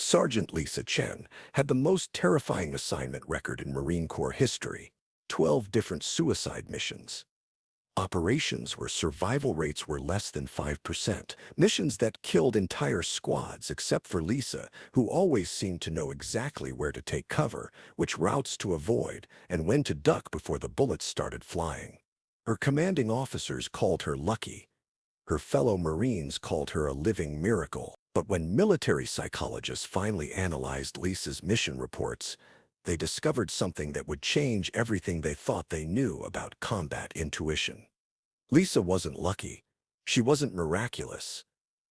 Sergeant Lisa Chen had the most terrifying assignment record in Marine Corps history, 12 different suicide missions. Operations where survival rates were less than 5%. Missions that killed entire squads except for Lisa, who always seemed to know exactly where to take cover, which routes to avoid, and when to duck before the bullets started flying. Her commanding officers called her lucky. Her fellow Marines called her a living miracle. But when military psychologists finally analyzed Lisa's mission reports, they discovered something that would change everything they thought they knew about combat intuition. Lisa wasn't lucky. She wasn't miraculous.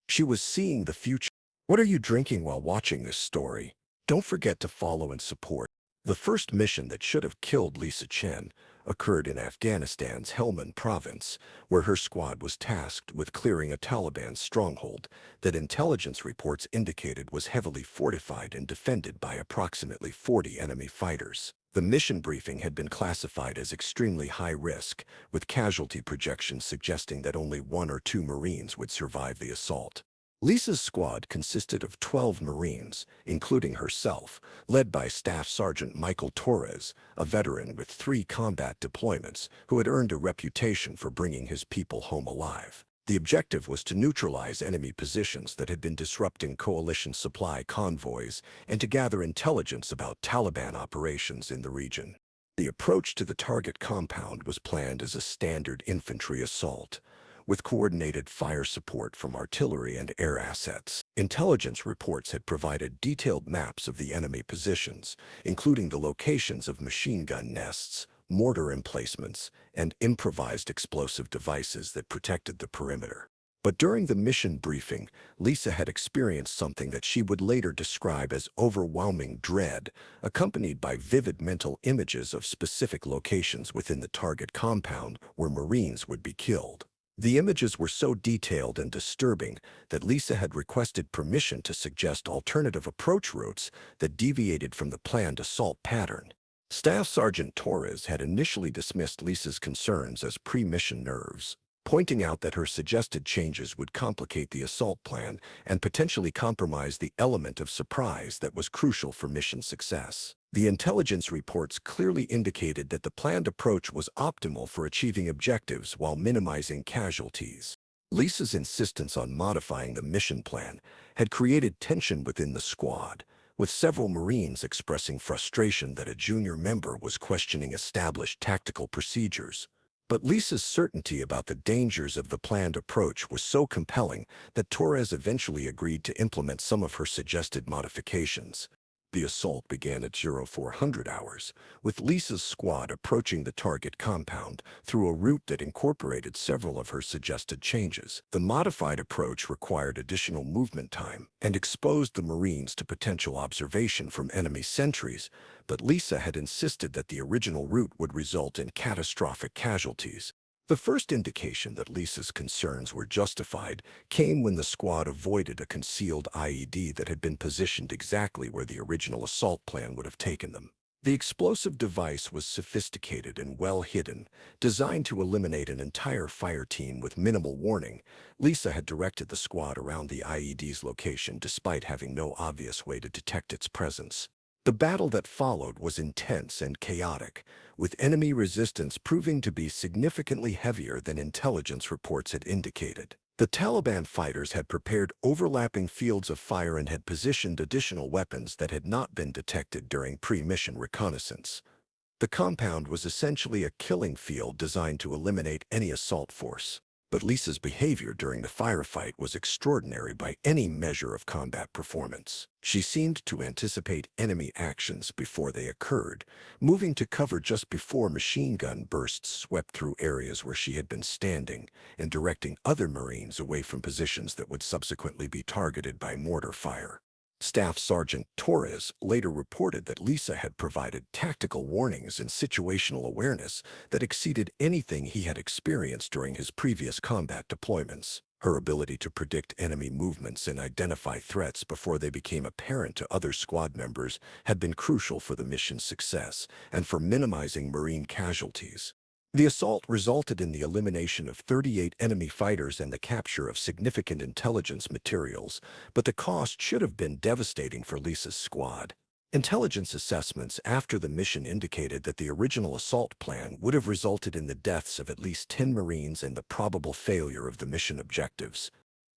She was seeing the future. What are you drinking while watching this story? Don't forget to follow and support. The first mission that should have killed Lisa Chen occurred in Afghanistan's Helmand province, where her squad was tasked with clearing a Taliban stronghold that intelligence reports indicated was heavily fortified and defended by approximately 40 enemy fighters. The mission briefing had been classified as extremely high risk, with casualty projections suggesting that only 1 or 2 Marines would survive the assault. Lisa's squad consisted of 12 Marines, including herself, led by Staff Sergeant Michael Torres, a veteran with 3 combat deployments who had earned a reputation for bringing his people home alive. The objective was to neutralize enemy positions that had been disrupting coalition supply convoys and to gather intelligence about Taliban operations in the region. The approach to the target compound was planned as a standard infantry assault, with coordinated fire support from artillery and air assets. Intelligence reports had provided detailed maps of the enemy positions, including the locations of machine gun nests, mortar emplacements, and improvised explosive devices that protected the perimeter. But during the mission briefing, Lisa had experienced something that she would later describe as overwhelming dread, accompanied by vivid mental images of specific locations within the target compound where Marines would be killed. The images were so detailed and disturbing that Lisa had requested permission to suggest alternative approach routes that deviated from the planned assault pattern. Staff Sergeant Torres had initially dismissed Lisa's concerns as pre-mission nerves, pointing out that her suggested changes would complicate the assault plan and potentially compromise the element of surprise that was crucial for mission success. The intelligence reports clearly indicated that the planned approach was optimal for achieving objectives while minimizing casualties. Lisa's insistence on modifying the mission plan had created tension within the squad, with several Marines expressing frustration that a junior member was questioning established tactical procedures. But Lisa's certainty about the dangers of the planned approach was so compelling that Torres eventually agreed to implement some of her suggested modifications. The assault began at 0400 hours, with Lisa's squad approaching the target compound through a route that incorporated several of her suggested changes. The modified approach required additional movement time and exposed the Marines to potential observation from enemy sentries, but Lisa had insisted that the original route would result in catastrophic casualties. The first indication that Lisa's concerns were justified came when the squad avoided a concealed IED that had been positioned exactly where the original assault plan would have taken them. The explosive device was sophisticated and well hidden, designed to eliminate an entire fire team with minimal warning. Lisa had directed the squad around the IED's location despite having no obvious way to detect its presence. The battle that followed was intense and chaotic, with enemy resistance proving to be significantly heavier than intelligence reports had indicated. The Taliban fighters had prepared overlapping fields of fire and had positioned additional weapons that had not been detected during pre-mission reconnaissance. The compound was essentially a killing field designed to eliminate any assault force. But Lisa's behavior during the firefight was extraordinary by any measure of combat performance. She seemed to anticipate enemy actions before they occurred, moving to cover just before machine gun bursts swept through areas where she had been standing, and directing other Marines away from positions that would subsequently be targeted by mortar fire. Staff Sergeant Torres later reported that Lisa had provided tactical warnings and situational awareness that exceeded anything he had experienced during his previous combat deployments. Her ability to predict enemy movements and identify threats before they became apparent to other squad members had been crucial for the mission's success and for minimizing Marine casualties. The assault resulted in the elimination of 38 enemy fighters and the capture of significant intelligence materials, but the cost should have been devastating for Lisa's squad. Intelligence assessments after the mission indicated that the original assault plan would have resulted in the deaths of at least 10 Marines and the probable failure of the mission objectives.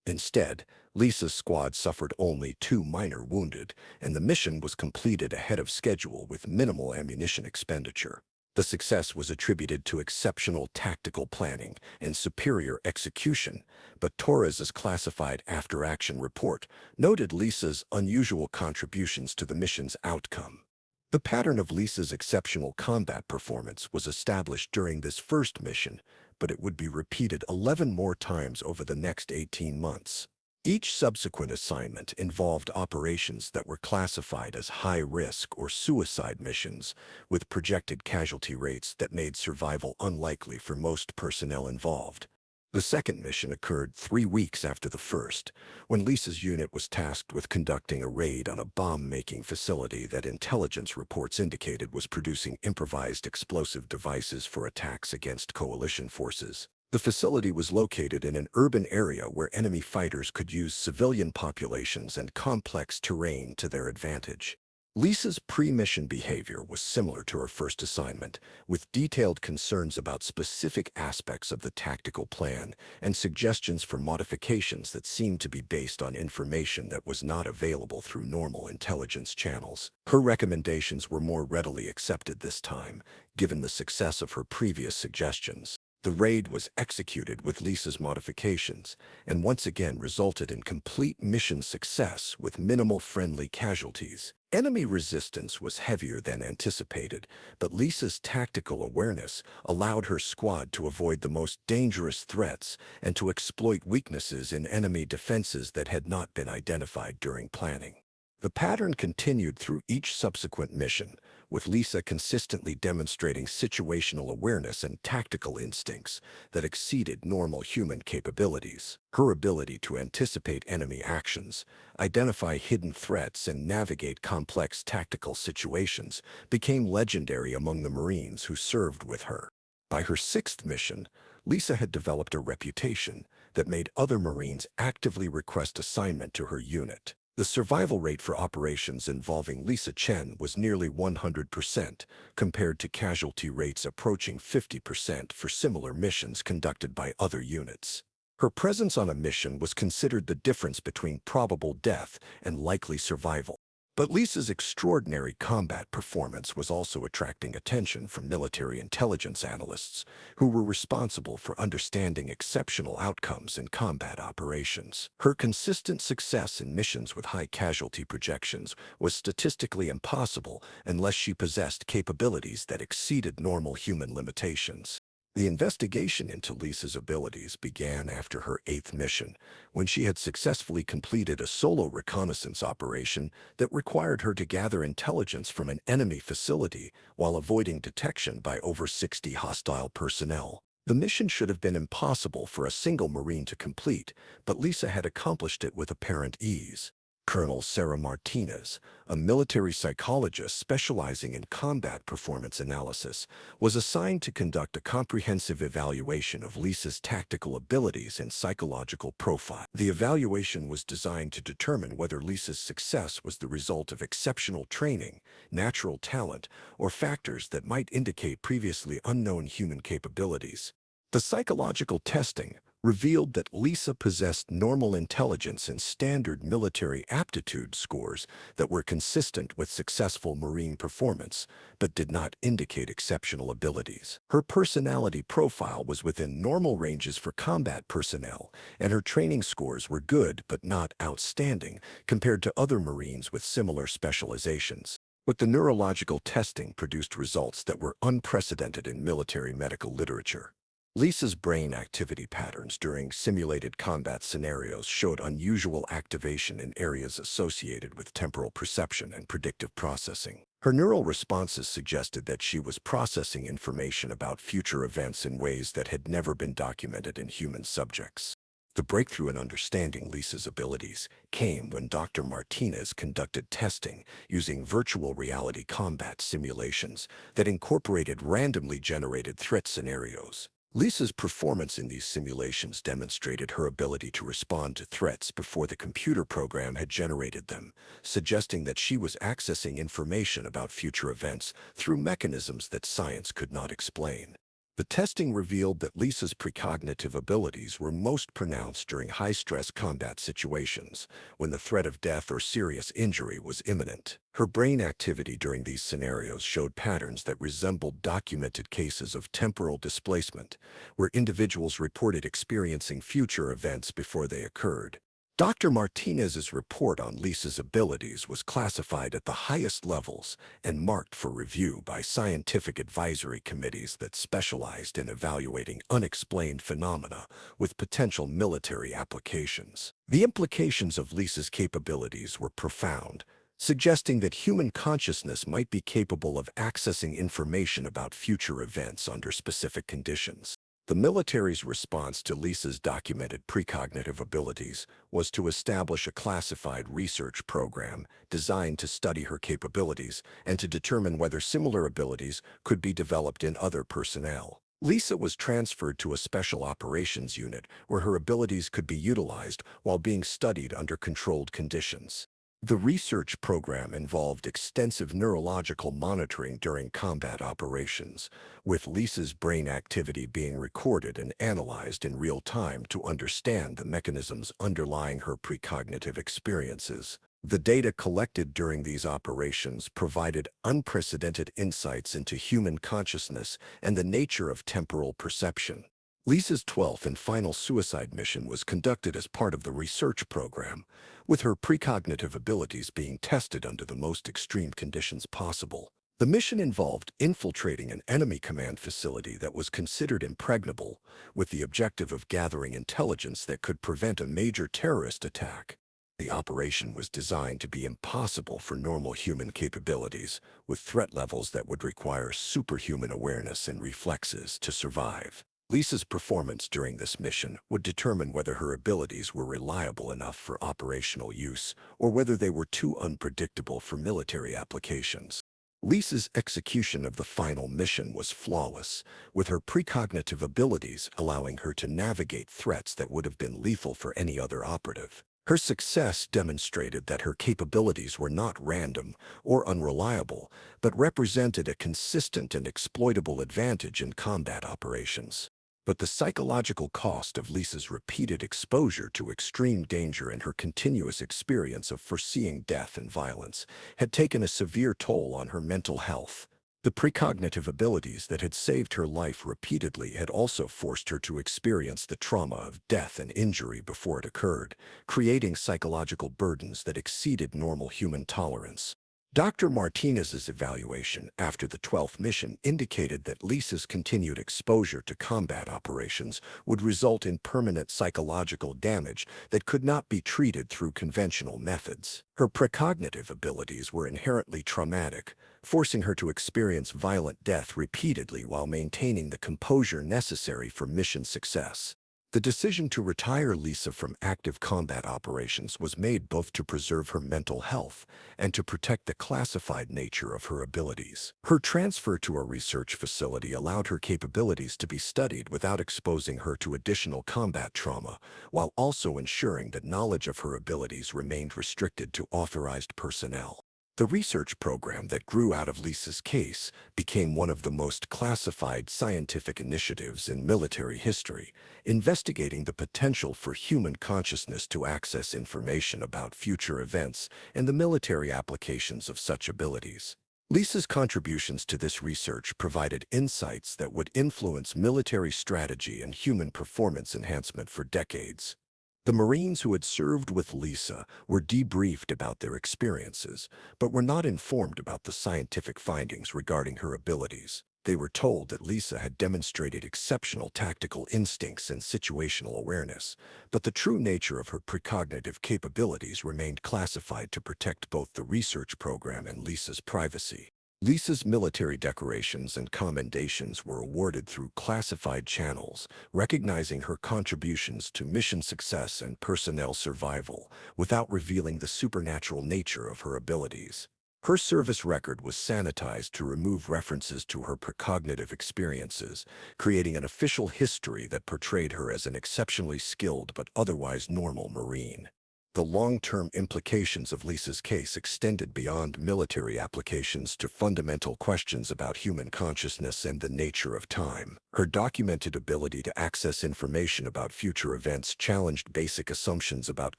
Instead, Lisa's squad suffered only 2 minor wounded, and the mission was completed ahead of schedule with minimal ammunition expenditure. The success was attributed to exceptional tactical planning and superior execution, but Torres's classified after-action report noted Lisa's unusual contributions to the mission's outcome. The pattern of Lisa's exceptional combat performance was established during this first mission, but it would be repeated 11 more times over the next 18 months. Each subsequent assignment involved operations that were classified as high-risk or suicide missions, with projected casualty rates that made survival unlikely for most personnel involved. The second mission occurred 3 weeks after the first, when Lisa's unit was tasked with conducting a raid on a bomb-making facility that intelligence reports indicated was producing improvised explosive devices for attacks against coalition forces. The facility was located in an urban area where enemy fighters could use civilian populations and complex terrain to their advantage. Lisa's pre-mission behavior was similar to her first assignment, with detailed concerns about specific aspects of the tactical plan and suggestions for modifications that seemed to be based on information that was not available through normal intelligence channels. Her recommendations were more readily accepted this time, given the success of her previous suggestions. The raid was executed with Lisa's modifications, and once again resulted in complete mission success with minimal friendly casualties. Enemy resistance was heavier than anticipated, but Lisa's tactical awareness allowed her squad to avoid the most dangerous threats and to exploit weaknesses in enemy defenses that had not been identified during planning. The pattern continued through each subsequent mission, with Lisa consistently demonstrating situational awareness and tactical instincts that exceeded normal human capabilities. Her ability to anticipate enemy actions, identify hidden threats, and navigate complex tactical situations became legendary among the Marines who served with her. By her sixth mission, Lisa had developed a reputation that made other Marines actively request assignment to her unit. The survival rate for operations involving Lisa Chen was nearly 100%, compared to casualty rates approaching 50% for similar missions conducted by other units. Her presence on a mission was considered the difference between probable death and likely survival. But Lisa's extraordinary combat performance was also attracting attention from military intelligence analysts, who were responsible for understanding exceptional outcomes in combat operations. Her consistent success in missions with high casualty projections was statistically impossible unless she possessed capabilities that exceeded normal human limitations. The investigation into Lisa's abilities began after her eighth mission, when she had successfully completed a solo reconnaissance operation that required her to gather intelligence from an enemy facility while avoiding detection by over 60 hostile personnel. The mission should have been impossible for a single Marine to complete, but Lisa had accomplished it with apparent ease. Colonel Sarah Martinez, a military psychologist specializing in combat performance analysis, was assigned to conduct a comprehensive evaluation of Lisa's tactical abilities and psychological profile. The evaluation was designed to determine whether Lisa's success was the result of exceptional training, natural talent, or factors that might indicate previously unknown human capabilities. The psychological testing revealed that Lisa possessed normal intelligence and standard military aptitude scores that were consistent with successful Marine performance, but did not indicate exceptional abilities. Her personality profile was within normal ranges for combat personnel, and her training scores were good but not outstanding compared to other Marines with similar specializations. But the neurological testing produced results that were unprecedented in military medical literature. Lisa's brain activity patterns during simulated combat scenarios showed unusual activation in areas associated with temporal perception and predictive processing. Her neural responses suggested that she was processing information about future events in ways that had never been documented in human subjects. The breakthrough in understanding Lisa's abilities came when Dr. Martinez conducted testing using virtual reality combat simulations that incorporated randomly generated threat scenarios. Lisa's performance in these simulations demonstrated her ability to respond to threats before the computer program had generated them, suggesting that she was accessing information about future events through mechanisms that science could not explain. The testing revealed that Lisa's precognitive abilities were most pronounced during high-stress combat situations, when the threat of death or serious injury was imminent. Her brain activity during these scenarios showed patterns that resembled documented cases of temporal displacement, where individuals reported experiencing future events before they occurred. Dr. Martinez's report on Lisa's abilities was classified at the highest levels and marked for review by scientific advisory committees that specialized in evaluating unexplained phenomena with potential military applications. The implications of Lisa's capabilities were profound, suggesting that human consciousness might be capable of accessing information about future events under specific conditions. The military's response to Lisa's documented precognitive abilities was to establish a classified research program designed to study her capabilities and to determine whether similar abilities could be developed in other personnel. Lisa was transferred to a special operations unit where her abilities could be utilized while being studied under controlled conditions. The research program involved extensive neurological monitoring during combat operations, with Lisa's brain activity being recorded and analyzed in real time to understand the mechanisms underlying her precognitive experiences. The data collected during these operations provided unprecedented insights into human consciousness and the nature of temporal perception. Lisa's 12th and final suicide mission was conducted as part of the research program, with her precognitive abilities being tested under the most extreme conditions possible. The mission involved infiltrating an enemy command facility that was considered impregnable, with the objective of gathering intelligence that could prevent a major terrorist attack. The operation was designed to be impossible for normal human capabilities, with threat levels that would require superhuman awareness and reflexes to survive. Lisa's performance during this mission would determine whether her abilities were reliable enough for operational use or whether they were too unpredictable for military applications. Lisa's execution of the final mission was flawless, with her precognitive abilities allowing her to navigate threats that would have been lethal for any other operative. Her success demonstrated that her capabilities were not random or unreliable, but represented a consistent and exploitable advantage in combat operations. But the psychological cost of Lisa's repeated exposure to extreme danger and her continuous experience of foreseeing death and violence had taken a severe toll on her mental health. The precognitive abilities that had saved her life repeatedly had also forced her to experience the trauma of death and injury before it occurred, creating psychological burdens that exceeded normal human tolerance. Dr. Martinez's evaluation after the 12th mission indicated that Lisa's continued exposure to combat operations would result in permanent psychological damage that could not be treated through conventional methods. Her precognitive abilities were inherently traumatic, forcing her to experience violent death repeatedly while maintaining the composure necessary for mission success. The decision to retire Lisa from active combat operations was made both to preserve her mental health and to protect the classified nature of her abilities. Her transfer to a research facility allowed her capabilities to be studied without exposing her to additional combat trauma, while also ensuring that knowledge of her abilities remained restricted to authorized personnel. The research program that grew out of Lisa's case became one of the most classified scientific initiatives in military history, investigating the potential for human consciousness to access information about future events and the military applications of such abilities. Lisa's contributions to this research provided insights that would influence military strategy and human performance enhancement for decades. The Marines who had served with Lisa were debriefed about their experiences, but were not informed about the scientific findings regarding her abilities. They were told that Lisa had demonstrated exceptional tactical instincts and situational awareness, but the true nature of her precognitive capabilities remained classified to protect both the research program and Lisa's privacy. Lisa's military decorations and commendations were awarded through classified channels, recognizing her contributions to mission success and personnel survival without revealing the supernatural nature of her abilities. Her service record was sanitized to remove references to her precognitive experiences, creating an official history that portrayed her as an exceptionally skilled but otherwise normal Marine. The long-term implications of Lisa's case extended beyond military applications to fundamental questions about human consciousness and the nature of time. Her documented ability to access information about future events challenged basic assumptions about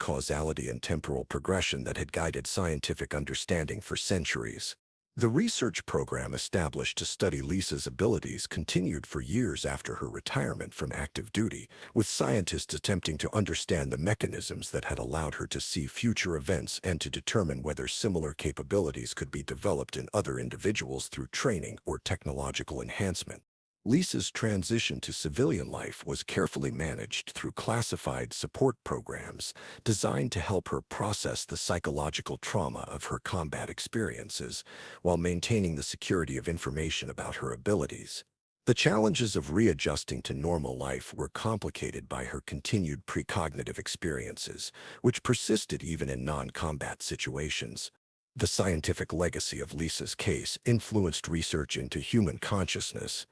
causality and temporal progression that had guided scientific understanding for centuries. The research program established to study Lisa's abilities continued for years after her retirement from active duty, with scientists attempting to understand the mechanisms that had allowed her to see future events and to determine whether similar capabilities could be developed in other individuals through training or technological enhancement. Lisa's transition to civilian life was carefully managed through classified support programs designed to help her process the psychological trauma of her combat experiences while maintaining the security of information about her abilities. The challenges of readjusting to normal life were complicated by her continued precognitive experiences, which persisted even in non-combat situations. The scientific legacy of Lisa's case influenced research into human consciousness,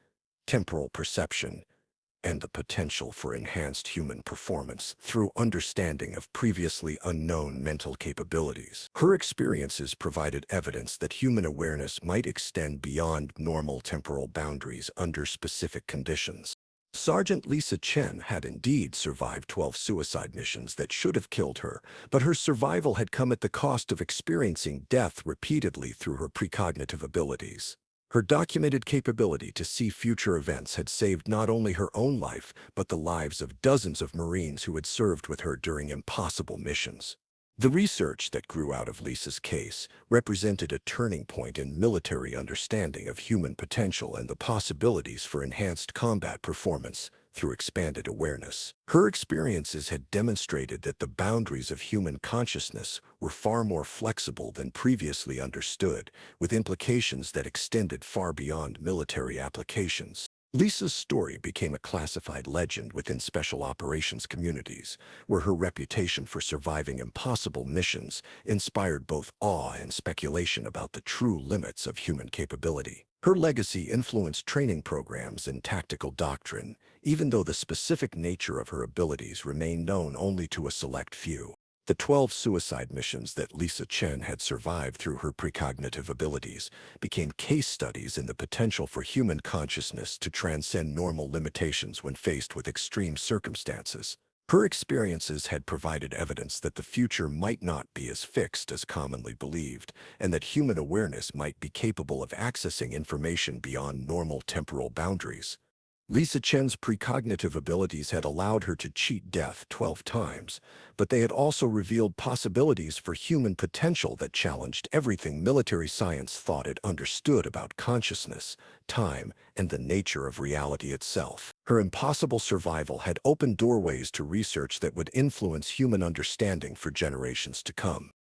temporal perception, and the potential for enhanced human performance through understanding of previously unknown mental capabilities. Her experiences provided evidence that human awareness might extend beyond normal temporal boundaries under specific conditions. Sergeant Lisa Chen had indeed survived 12 suicide missions that should have killed her, but her survival had come at the cost of experiencing death repeatedly through her precognitive abilities. Her documented capability to see future events had saved not only her own life, but the lives of dozens of Marines who had served with her during impossible missions. The research that grew out of Lisa's case represented a turning point in military understanding of human potential and the possibilities for enhanced combat performance through expanded awareness. Her experiences had demonstrated that the boundaries of human consciousness were far more flexible than previously understood, with implications that extended far beyond military applications. Lisa's story became a classified legend within special operations communities, where her reputation for surviving impossible missions inspired both awe and speculation about the true limits of human capability. Her legacy influenced training programs and tactical doctrine, even though the specific nature of her abilities remained known only to a select few. The 12 suicide missions that Lisa Chen had survived through her precognitive abilities became case studies in the potential for human consciousness to transcend normal limitations when faced with extreme circumstances. Her experiences had provided evidence that the future might not be as fixed as commonly believed, and that human awareness might be capable of accessing information beyond normal temporal boundaries. Lisa Chen's precognitive abilities had allowed her to cheat death 12 times, but they had also revealed possibilities for human potential that challenged everything military science thought it understood about consciousness, time, and the nature of reality itself. Her impossible survival had opened doorways to research that would influence human understanding for generations to come.